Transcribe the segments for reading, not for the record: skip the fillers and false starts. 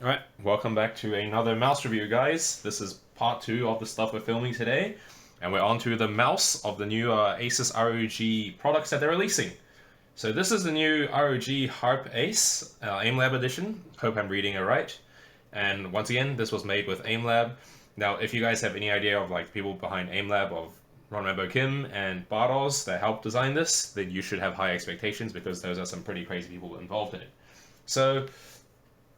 Alright, welcome back to another mouse review, guys. This is part 2 of the stuff we're filming today, and we're on to the mouse of the new Asus ROG products that they're releasing. So this is the new ROG Harpe Ace AIMLab edition. Hope I'm reading it right. And once again, this was made with AIMLab. Now, if you guys have any idea of like people behind AIMLab, of Ron Rambo Kim and Bardos that helped design this, then you should have high expectations because those are some pretty crazy people involved in it. So,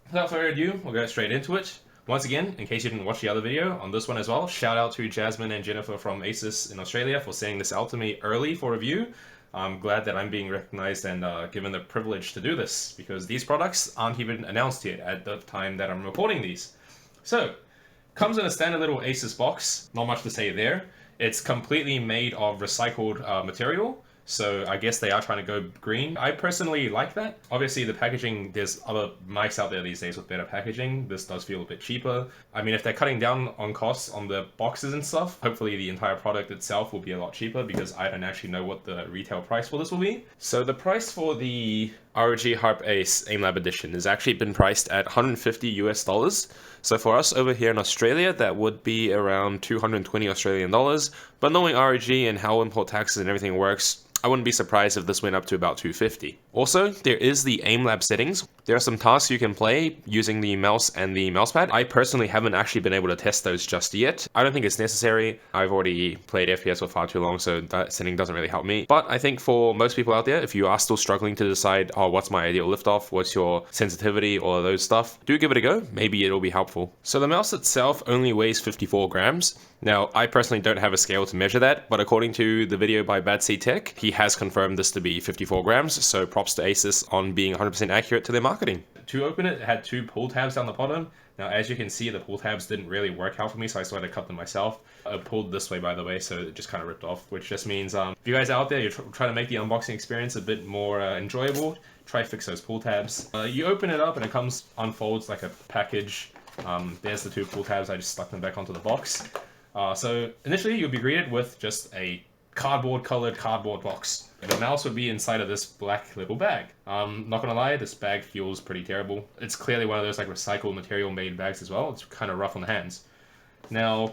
without further ado, we'll go straight into it. Once again, in case you didn't watch the other video, on this one as well, shout out to Jasmin and Jennifer from ASUS in Australia for sending this out to me early for review. I'm glad that I'm being recognized and given the privilege to do this, because these products aren't even announced yet at the time that I'm recording these. So, comes in a standard little ASUS box, not much to say there. It's completely made of recycled material. So I guess they are trying to go green. I personally like that. Obviously the packaging, there's other mics out there these days with better packaging. This does feel a bit cheaper. I mean, if they're cutting down on costs on the boxes and stuff, hopefully the entire product itself will be a lot cheaper, because I don't actually know what the retail price for this will be. So the price for the ROG Harpe Ace AIMLab edition has actually been priced at $150 US. So for us over here in Australia, that would be around 220 Australian dollars. But knowing ROG and how import taxes and everything works, I wouldn't be surprised if this went up to about 250. Also, there is the AIMLab settings. There are some tasks you can play using the mouse and the mousepad. I personally haven't actually been able to test those just yet. I don't think it's necessary. I've already played FPS for far too long, so that setting doesn't really help me. But I think for most people out there, if you are still struggling to decide, oh, what's my ideal liftoff, what's your sensitivity, all of those stuff, do give it a go. Maybe it'll be helpful. So the mouse itself only weighs 54 grams. Now, I personally don't have a scale to measure that, but according to the video by Bad C Tech, he has confirmed this to be 54 grams, so props to Asus on being 100% accurate to their marketing. To open it, it had two pull tabs down the bottom. Now, as you can see, the pull tabs didn't really work out for me, so I started to cut them myself. I pulled this way, by the way, so it just kind of ripped off, which just means if you guys are out there, you're trying to make the unboxing experience a bit more enjoyable, try fix those pull tabs. You open it up and it unfolds like a package. There's the two pull tabs. I just stuck them back onto the box. So initially you'll be greeted with just a colored cardboard box. The mouse would be inside of this black little bag. Not gonna lie, this bag feels pretty terrible. It's clearly one of those like recycled material made bags as well. It's kind of rough on the hands. Now,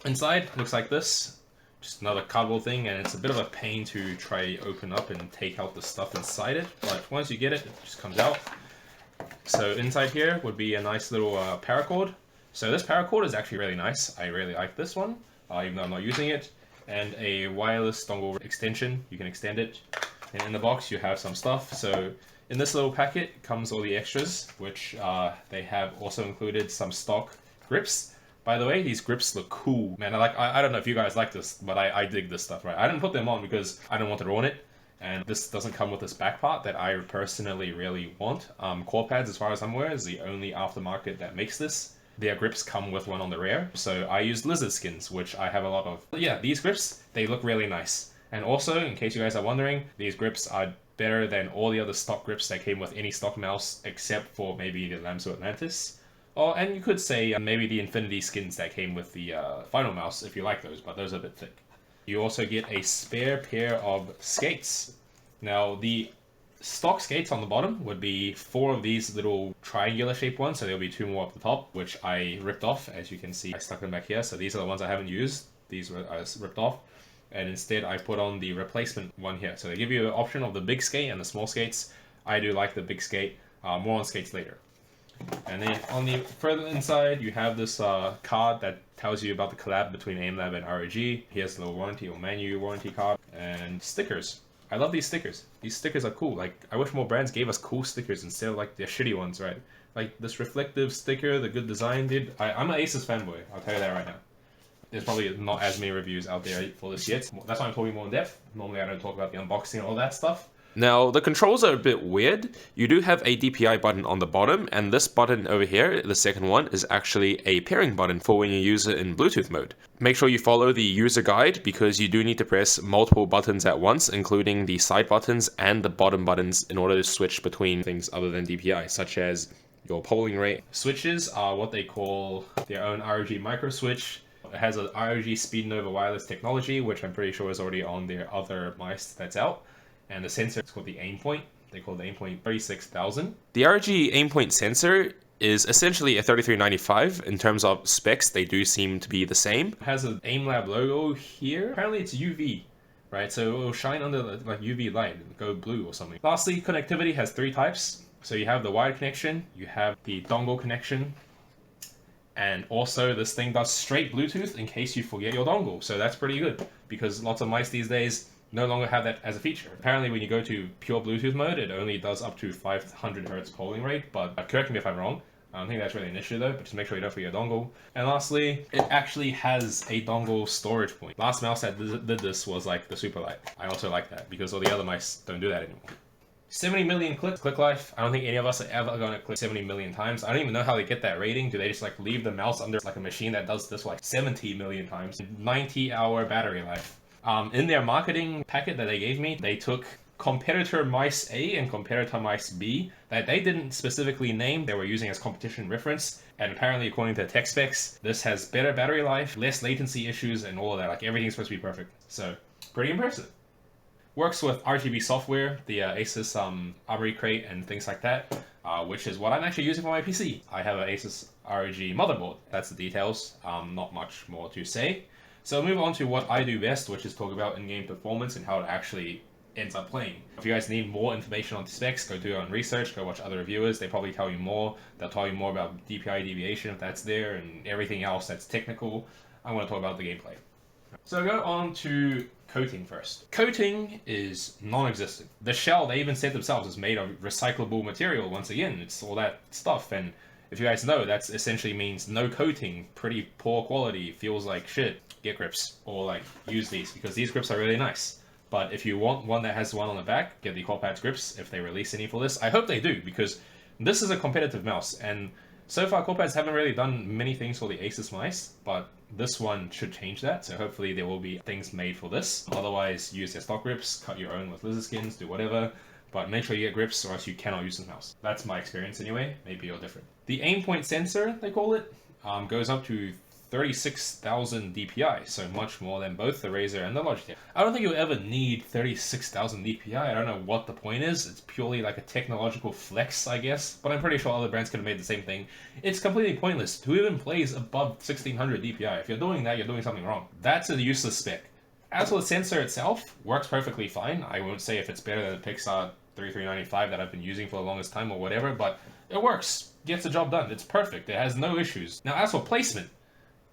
inside looks like this. Just another cardboard thing, and it's a bit of a pain to try open up and take out the stuff inside it. But once you get it, it just comes out. So inside here would be a nice little paracord. So this paracord is actually really nice. I really like this one, even though I'm not using it. And a wireless dongle extension, you can extend it. And in the box you have some stuff. So in this little packet comes all the extras, which they have also included some stock grips. By the way, these grips look cool. Man, I don't know if you guys like this, but I dig this stuff, right? I didn't put them on because I don't want to ruin it. And this doesn't come with this back part that I personally really want. Core Pads, as far as I'm aware, is the only aftermarket that makes this. Their grips come with one on the rear, so I used lizard skins, which I have a lot of. But yeah, these grips, they look really nice. And also, in case you guys are wondering, these grips are better than all the other stock grips that came with any stock mouse, except for maybe the Lamso Atlantis. Oh, and you could say maybe the Infinity skins that came with the final mouse, if you like those, but those are a bit thick. You also get a spare pair of skates. Now, the stock skates on the bottom would be 4 of these little triangular shaped ones, so there'll be 2 more up the top, which I ripped off. As you can see, I stuck them back here, so these are the ones I haven't used. These were ripped off, and instead I put on the replacement one here. So they give you an option of the big skate and the small skates. I do like the big skate. More on skates later. And then on the further inside, you have this card that tells you about the collab between AIMLab and ROG. Here's the little warranty or manual warranty card, and stickers. I love these stickers. These stickers are cool. Like, I wish more brands gave us cool stickers instead of like their shitty ones, right? Like this reflective sticker, the good design, dude. I'm an Asus fanboy, I'll tell you that right now. There's probably not as many reviews out there for this yet. That's why I'm talking more in depth. Normally I don't talk about the unboxing and all that stuff. Now, the controls are a bit weird. You do have a DPI button on the bottom, and this button over here, the second one, is actually a pairing button for when you use it in Bluetooth mode. Make sure you follow the user guide, because you do need to press multiple buttons at once, including the side buttons and the bottom buttons, in order to switch between things other than DPI, such as your polling rate. Switches are what they call their own ROG micro switch. It has a ROG Speed Nova wireless technology, which I'm pretty sure is already on their other mice that's out. And the sensor is called the aim point. They call the aim point 36,000. The ROG aim point sensor is essentially a 3395. In terms of specs, they do seem to be the same. It has an AimLab logo here. Apparently it's UV, right? So it will shine under like UV light and go blue or something. Lastly, connectivity has 3 types. So you have the wired connection, you have the dongle connection, and also this thing does straight Bluetooth in case you forget your dongle. So that's pretty good, because lots of mice these days no longer have that as a feature. Apparently when you go to pure Bluetooth mode, it only does up to 500 Hz polling rate, but correct me if I'm wrong. I don't think that's really an issue though, but just make sure you don't forget your dongle. And lastly, it actually has a dongle storage point. Last mouse that did this was like the Superlight. I also like that, because all the other mice don't do that anymore. 70 million clicks, click life. I don't think any of us are ever gonna click 70 million times. I don't even know how they get that rating. Do they just like leave the mouse under like a machine that does this like 70 million times? 90-hour battery life. In their marketing packet that they gave me, they took competitor mice A and competitor mice B that they didn't specifically name. They were using as competition reference, and apparently according to the tech specs, this has better battery life, less latency issues, and all of that. Like everything's supposed to be perfect. So pretty impressive. Works with RGB software, the Asus Armory crate and things like that, which is what I'm actually using for my PC. I have an Asus ROG motherboard. That's the details. Not much more to say. So move on to what I do best, which is talk about in-game performance and how it actually ends up playing. If you guys need more information on the specs, go do your own research, go watch other reviewers. They probably tell you more. They'll tell you more about DPI deviation if that's there and everything else that's technical. I want to talk about the gameplay. So go on to coating first. Coating is non-existent. The shell, they even said themselves, is made of recyclable material. Once again, it's all that stuff, and if you guys know, that essentially means no coating, pretty poor quality, feels like shit. Get grips, or like use these, because these grips are really nice. But if you want one that has one on the back, get the Corpads grips if they release any for this. I hope they do, because this is a competitive mouse, and so far Corpads haven't really done many things for the Asus mice, but this one should change that, so hopefully there will be things made for this. Otherwise, use their stock grips, cut your own with lizard skins, do whatever, but make sure you get grips or else you cannot use this mouse. That's my experience anyway, maybe you're different. The aim point sensor, they call it, goes up to 36,000 DPI, so much more than both the Razer and the Logitech. I don't think you'll ever need 36,000 DPI, I don't know what the point is, it's purely like a technological flex, I guess, but I'm pretty sure other brands could have made the same thing. It's completely pointless. Who even plays above 1600 DPI? If you're doing that, you're doing something wrong. That's a useless spec. As for the sensor itself, works perfectly fine. I won't say if it's better than the Pixar 3395 that I've been using for the longest time or whatever, but it works. Gets the job done. It's perfect. It has no issues. Now, as for placement,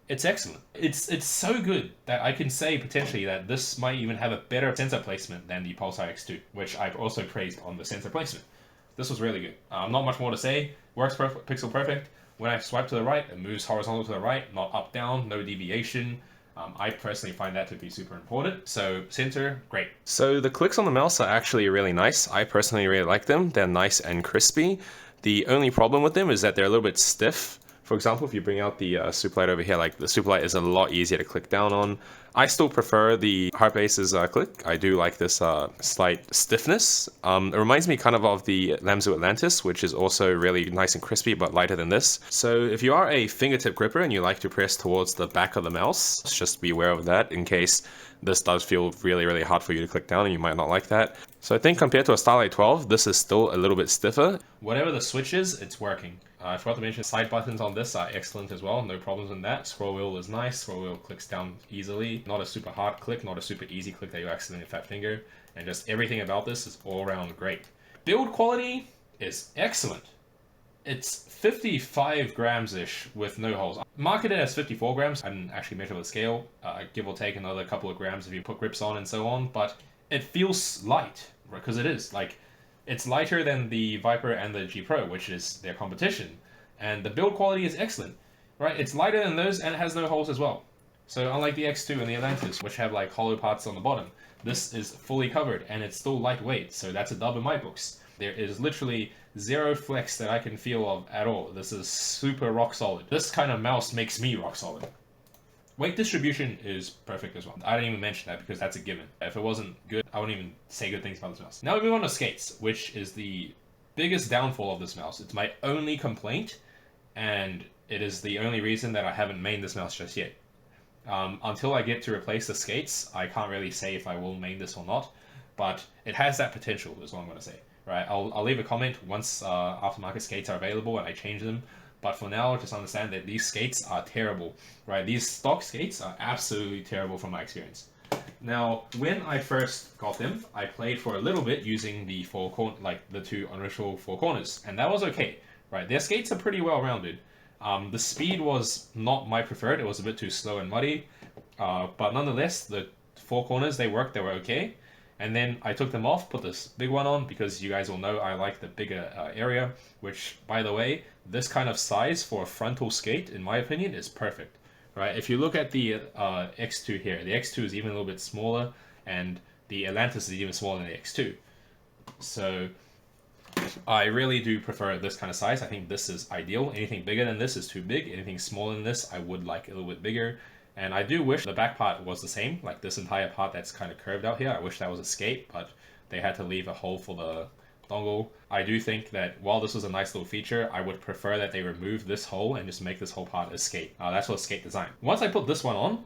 it's excellent. It's so good that I can say potentially that this might even have a better sensor placement than the Pulsar X2, which I've also praised on the sensor placement. This was really good. Not much more to say. Works perfect, pixel perfect. When I swipe to the right, it moves horizontal to the right, not up down, no deviation. I personally find that to be super important. So sensor, great. So the clicks on the mouse are actually really nice. I personally really like them. They're nice and crispy. The only problem with them is that they're a little bit stiff. For example, if you bring out the Superlight over here, like the Superlight is a lot easier to click down on. I still prefer the Harpe Aces click. I do like this slight stiffness. It reminds me kind of the Lamzu Atlantis, which is also really nice and crispy, but lighter than this. So if you are a fingertip gripper and you like to press towards the back of the mouse, just be aware of that in case this does feel really, really hard for you to click down and you might not like that. So I think compared to a Starlight 12, this is still a little bit stiffer. Whatever the switch is, it's working. I forgot to mention side buttons on this are excellent as well, no problems in that. Scroll wheel is nice, scroll wheel clicks down easily. Not a super hard click, not a super easy click that you accidentally fat finger. And just everything about this is all around great. Build quality is excellent. It's 55 grams-ish with no holes. Marketed as 54 grams. I didn't actually measure the scale. Give or take another couple of grams if you put grips on and so on. But it feels light, because it is. Like, it's lighter than the Viper and the G Pro, which is their competition. And the build quality is excellent, right? It's lighter than those and it has no holes as well. So unlike the X2 and the Atlantis, which have like hollow parts on the bottom, this is fully covered and it's still lightweight. So that's a dub in my books. There is literally zero flex that I can feel of at all. This is super rock solid. This kind of mouse makes me rock solid. Weight distribution is perfect as well. I didn't even mention that because that's a given. If it wasn't good, I wouldn't even say good things about this mouse. Now we move on to skates, which is the biggest downfall of this mouse. It's my only complaint, and it is the only reason that I haven't mained this mouse just yet. Until I get to replace the skates, I can't really say if I will main this or not, but it has that potential is what I'm going to say. right? I'll leave a comment once aftermarket skates are available and I change them. But for now, just understand that these skates are terrible, right? These stock skates are absolutely terrible from my experience. Now, when I first got them, I played for a little bit using the the two initial four corners, and that was okay, right? Their skates are pretty well rounded. The speed was not my preferred; it was a bit too slow and muddy, but nonetheless, the four corners they worked; they were okay. And then I took them off, put this big one on, because you guys will know I like the bigger area, which, by the way, this kind of size for a frontal skate, in my opinion, is perfect. Right? If you look at the X2 here, the X2 is even a little bit smaller, and the Atlantis is even smaller than the X2. So I really do prefer this kind of size. I think this is ideal. Anything bigger than this is too big. Anything smaller than this, I would like a little bit bigger. And I do wish the back part was the same, like this entire part that's kind of curved out here. I wish that was a skate, but they had to leave a hole for the dongle. I do think that while this was a nice little feature, I would prefer that they remove this hole and just make this whole part a skate. That's what skate design. Once I put this one on,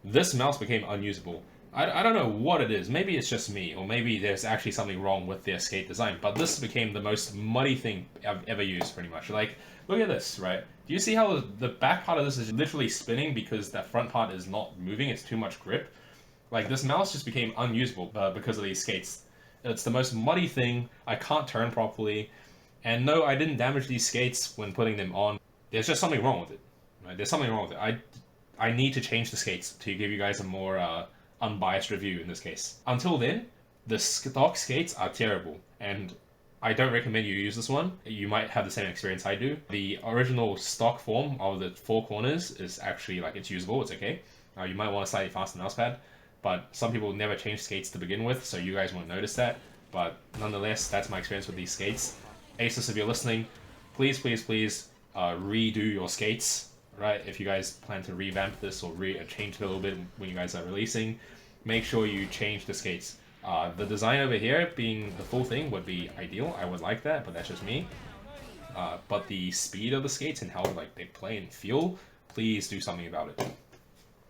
this mouse became unusable. I don't know what it is. Maybe it's just me, or maybe there's actually something wrong with their skate design, but this became the most muddy thing I've ever used, pretty much. Like, look at this, right? Do you see how the back part of this is literally spinning because that front part is not moving? It's too much grip. Like, this mouse just became unusable because of these skates. It's the most muddy thing. I can't turn properly. And no, I didn't damage these skates when putting them on. There's just something wrong with it. Right? There's something wrong with it. I need to change the skates to give you guys a more unbiased review in this case. Until then, the stock skates are terrible. And I don't recommend you use this one. You might have the same experience I do. The original stock form of the four corners is actually, like, it's usable, it's okay. You might want a slightly faster mouse pad, but some people never change skates to begin with, so you guys won't notice that. But nonetheless, that's my experience with these skates. Asus, if you're listening, please, please, please redo your skates, right? If you guys plan to revamp this or change it a little bit when you guys are releasing, make sure you change the skates. The design over here being the full thing would be ideal. I would like that, but that's just me. But the speed of the skates and how they play and feel, please do something about it.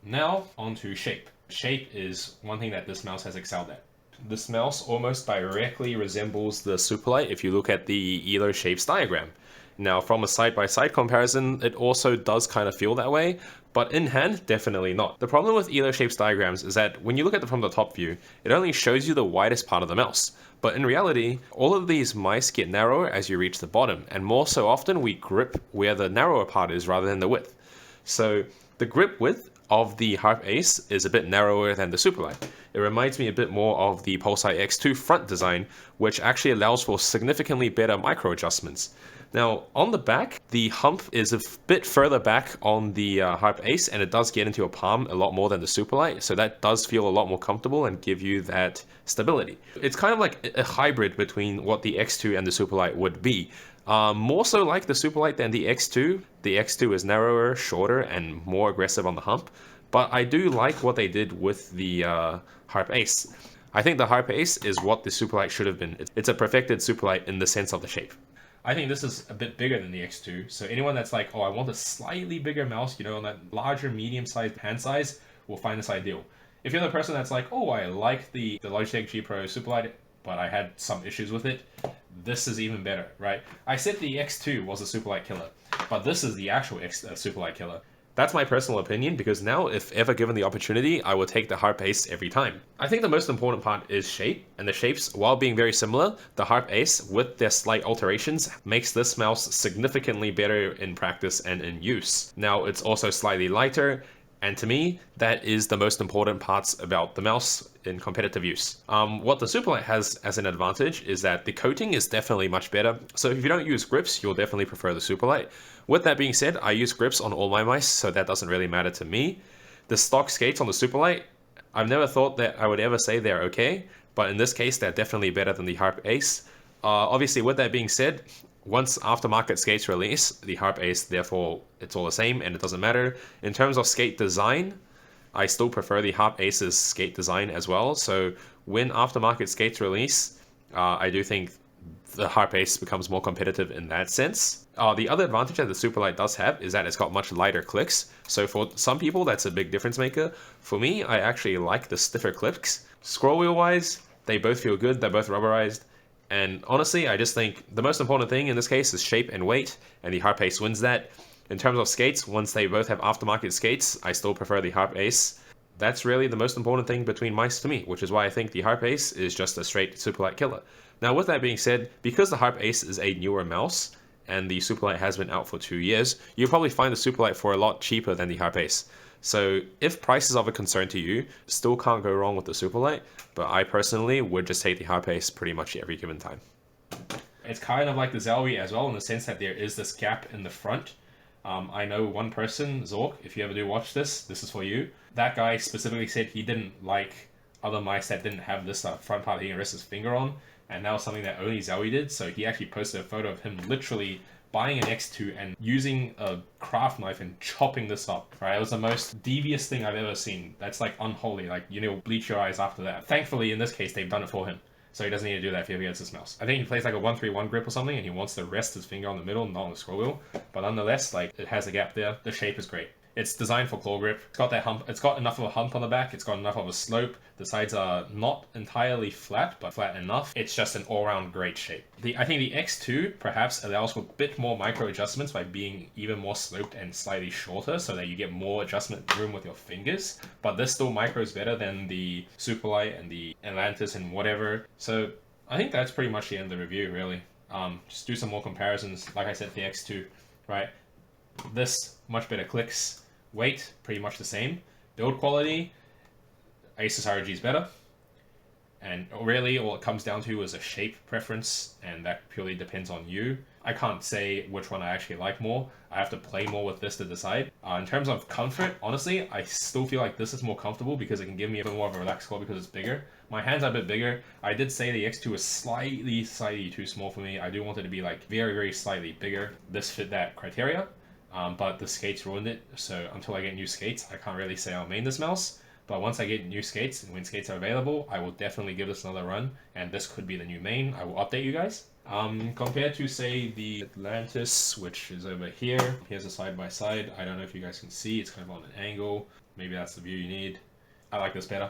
Now, on to shape. Shape is one thing that this mouse has excelled at. This mouse almost directly resembles the Superlight if you look at the Elo shapes diagram. Now, from a side-by-side comparison, it also does kind of feel that way, but in hand, definitely not. The problem with Elo shapes diagrams is that when you look at them from the top view, it only shows you the widest part of the mouse. But in reality, all of these mice get narrower as you reach the bottom, and more so often we grip where the narrower part is rather than the width. So the grip width of the Harpe Ace is a bit narrower than the Superlight. It reminds me a bit more of the Pulsar X2 front design, which actually allows for significantly better micro adjustments. Now, on the back, the hump is a bit further back on the Harpe Ace, and it does get into your palm a lot more than the Superlight, so that does feel a lot more comfortable and give you that stability. It's kind of like a hybrid between what the X2 and the Superlight would be. More so like the Superlight than the X2. The X2 is narrower, shorter, and more aggressive on the hump, but I do like what they did with the Harpe Ace. I think the Harpe Ace is what the Superlight should have been. It's a perfected Superlight in the sense of the shape. I think this is a bit bigger than the X2, so anyone that's like, oh, I want a slightly bigger mouse, on that larger, medium-sized hand size, will find this ideal. If you're the person that's like, oh, I like the Logitech G Pro Superlight, but I had some issues with it, this is even better, right? I said the X2 was a Superlight killer, but this is the actual Superlight killer. That's my personal opinion, because now, if ever given the opportunity, I will take the Harpe Ace every time. I think the most important part is shape, and the shapes, while being very similar, the Harpe Ace, with their slight alterations, makes this mouse significantly better in practice and in use. Now, it's also slightly lighter, and to me, that is the most important parts about the mouse in competitive use. What the Superlight has as an advantage is that the coating is definitely much better. So if you don't use grips, you'll definitely prefer the Superlight. With that being said, I use grips on all my mice, so that doesn't really matter to me. The stock skates on the Superlight, I've never thought that I would ever say they're okay, but in this case, they're definitely better than the Harpe Ace. Obviously, with that being said, once aftermarket skates release, the Harpe Ace, therefore, it's all the same and it doesn't matter. In terms of skate design, I still prefer the Harpe Ace's skate design as well. So when aftermarket skates release, I do think the Harpe Ace becomes more competitive in that sense. The other advantage that the Superlight does have is that it's got much lighter clicks. So for some people, that's a big difference maker. For me, I actually like the stiffer clicks. Scroll wheel wise, they both feel good. They're both rubberized. And honestly, I just think the most important thing in this case is shape and weight, and the Harpe Ace wins that. In terms of skates, once they both have aftermarket skates, I still prefer the Harpe Ace. That's really the most important thing between mice to me, which is why I think the Harpe Ace is just a straight Superlight killer. Now with that being said, because the Harpe Ace is a newer mouse, and the Superlight has been out for 2 years, you'll probably find the Superlight for a lot cheaper than the Harpe Ace. So if price is of a concern to you, still can't go wrong with the Superlight, but I personally would just take the Harpe Ace pretty much every given time. It's kind of like the Xiaomi as well, in the sense that there is this gap in the front. I know one person, Zork, if you ever do watch this is for you. That guy specifically said he didn't like other mice that didn't have this front part that he can rest his finger on, and that was something that only Xiaomi did, so he actually posted a photo of him literally buying an X2 and using a craft knife and chopping this up, right? It was the most devious thing I've ever seen. That's like unholy, like, you know, bleach your eyes after that. Thankfully, in this case, they've done it for him, so he doesn't need to do that if he ever gets this mouse. I think he plays like a 1-3-1 grip or something, and he wants to rest his finger on the middle, not on the scroll wheel, but nonetheless, like, it has a gap there. The shape is great. It's designed for claw grip. It's got that hump. It's got enough of a hump on the back. It's got enough of a slope. The sides are not entirely flat, but flat enough. It's just an all-round great shape. I think the X2 perhaps allows for a bit more micro adjustments by being even more sloped and slightly shorter, so that you get more adjustment room with your fingers. But this still micros better than the Superlight and the Atlantis and whatever. So I think that's pretty much the end of the review, really. Just do some more comparisons. Like I said, the X2, right? This, much better clicks. Weight, pretty much the same. Build quality, Asus ROG is better. And really, all it comes down to is a shape preference, and that purely depends on you. I can't say which one I actually like more. I have to play more with this to decide. In terms of comfort, honestly, I still feel like this is more comfortable because it can give me a bit more of a relaxed claw because it's bigger. My hands are a bit bigger. I did say the X2 is slightly too small for me. I do want it to be like very slightly bigger. This fit that criteria. But the skates ruined it, so until I get new skates, I can't really say I'll main this mouse. But once I get new skates, and when skates are available, I will definitely give this another run, and this could be the new main. I will update you guys. Compared to, say, the Atlantis, which is over here, here's a side-by-side. I don't know if you guys can see, it's kind of on an angle. Maybe that's the view you need. I like this better.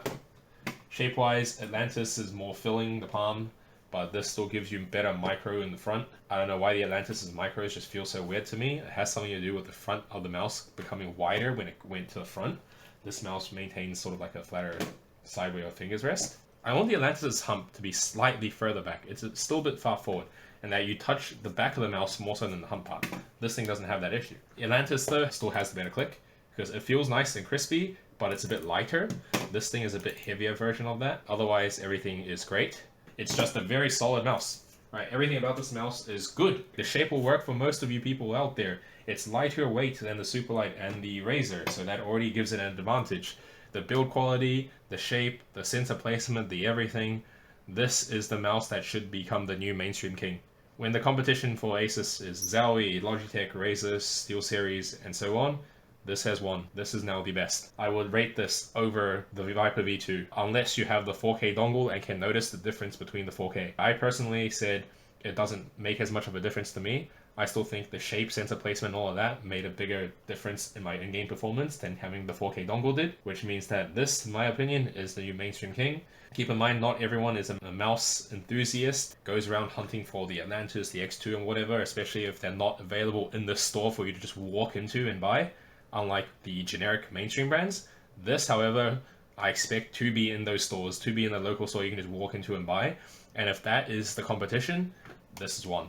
Shape-wise, Atlantis is more filling the palm, but this still gives you better micro in the front. I don't know why the Atlantis' micros just feel so weird to me. It has something to do with the front of the mouse becoming wider when it went to the front. This mouse maintains sort of like a flatter side where your fingers rest. I want the Atlantis' hump to be slightly further back. It's still a bit far forward, and that you touch the back of the mouse more so than the hump part. This thing doesn't have that issue. The Atlantis, though, still has the better click, because it feels nice and crispy, but it's a bit lighter. This thing is a bit heavier version of that. Otherwise, everything is great. It's just a very solid mouse, right? Everything about this mouse is good. The shape will work for most of you people out there. It's lighter weight than the Superlight and the Razer, so that already gives it an advantage. The build quality, the shape, the sensor placement, the everything. This is the mouse that should become the new mainstream king. When the competition for Asus is Xiaomi, Logitech, Razer, SteelSeries, and so on, this has won. This is now the best. I would rate this over the Viper V2, unless you have the 4K dongle and can notice the difference between the 4K. I personally said it doesn't make as much of a difference to me. I still think the shape, sensor placement, all of that made a bigger difference in my in-game performance than having the 4K dongle did, which means that this, in my opinion, is the new mainstream king. Keep in mind, not everyone is a mouse enthusiast, goes around hunting for the Atlantis, the X2 and whatever, especially if they're not available in the store for you to just walk into and buy. Unlike the generic mainstream brands. This, however, I expect to be in those stores, to be in the local store you can just walk into and buy. And if that is the competition, this is one.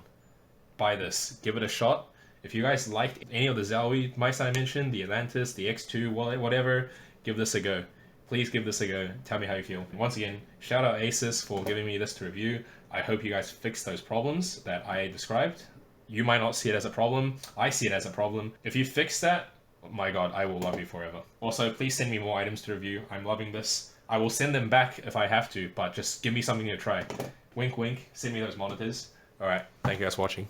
Buy this. Give it a shot. If you guys liked any of the Xiaomi mice I mentioned, the Atlantis, the X2, whatever, give this a go. Please give this a go. Tell me how you feel. Once again, shout out Asus for giving me this to review. I hope you guys fix those problems that I described. You might not see it as a problem. I see it as a problem. If you fix that, oh my god, I will love you forever. Also, please send me more items to review. I'm loving this. I will send them back if I have to, but just give me something to try. Wink wink, send me those monitors. Alright, thank you guys for watching.